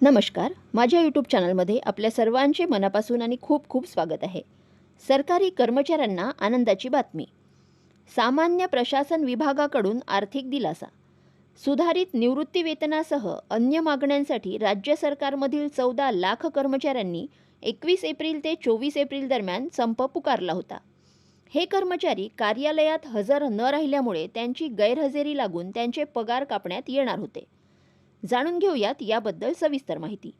नमस्कार. माझ्या यूट्यूब चॅनलमध्ये आपल्या सर्वांचे मनापासून आणि खूप खूप स्वागत आहे. सरकारी कर्मचाऱ्यांना आनंदाची बातमी. सामान्य प्रशासन विभागाकडून आर्थिक दिलासा. सुधारित निवृत्ती वेतनासह अन्य मागण्यांसाठी राज्य सरकारमधील 14 लाख कर्मचाऱ्यांनी 21 एप्रिल ते 24 एप्रिल दरम्यान संप पुकारला होता. हे कर्मचारी कार्यालयात हजर न राहिल्यामुळे त्यांची गैरहजेरी लागून त्यांचे पगार कापण्यात येणार होते. जाणून घेऊयात याबद्दल सविस्तर माहिती.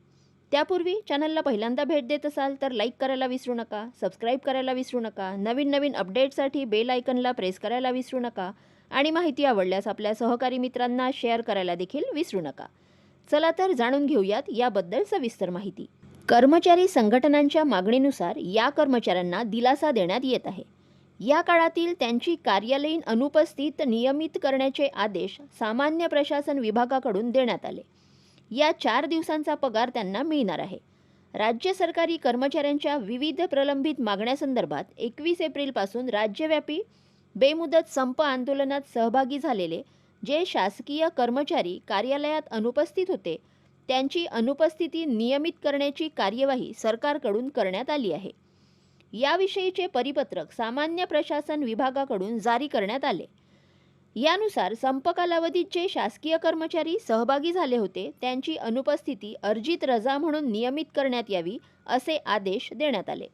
त्यापूर्वी चॅनलला पहिल्यांदा भेट देत असाल तर लाईक करायला विसरू नका, सबस्क्राईब करायला विसरू नका, नवीन अपडेट्ससाठी बेल आयकनला प्रेस करायला विसरू नका आणि माहिती आवडल्यास आपल्या सहकारी मित्रांना शेअर करायला देखील विसरू नका. चला तर जाणून घेऊयात याबद्दल सविस्तर माहिती. कर्मचारी संघटनांच्या मागणीनुसार या कर्मचाऱ्यांना दिलासा देण्यात येत आहे. या काळातील त्यांची कार्यालयीन अनुपस्थित नियमित करण्याचे आदेश सामान्य प्रशासन विभागाकडून देण्यात आले. या 4 दिवसांचा पगार त्यांना मिळणार आहे. राज्य सरकारी कर्मचाऱ्यांच्या विविध प्रलंबित मागण्यासंदर्भात 21 एप्रिलपासून राज्यव्यापी बेमुदत संप आंदोलनात सहभागी झालेले जे शासकीय कर्मचारी कार्यालयात अनुपस्थित होते त्यांची अनुपस्थिती नियमित करण्याची कार्यवाही सरकारकडून करण्यात आली आहे. याविषयीचे परिपत्रक सामान्य प्रशासन विभागाकडून जारी करण्यात आले. यानुसार संप कालावधीत जे शासकीय कर्मचारी सहभागी झाले होते त्यांची अनुपस्थिती अर्जित रजा म्हणून नियमित करण्यात यावी असे आदेश देण्यात आले.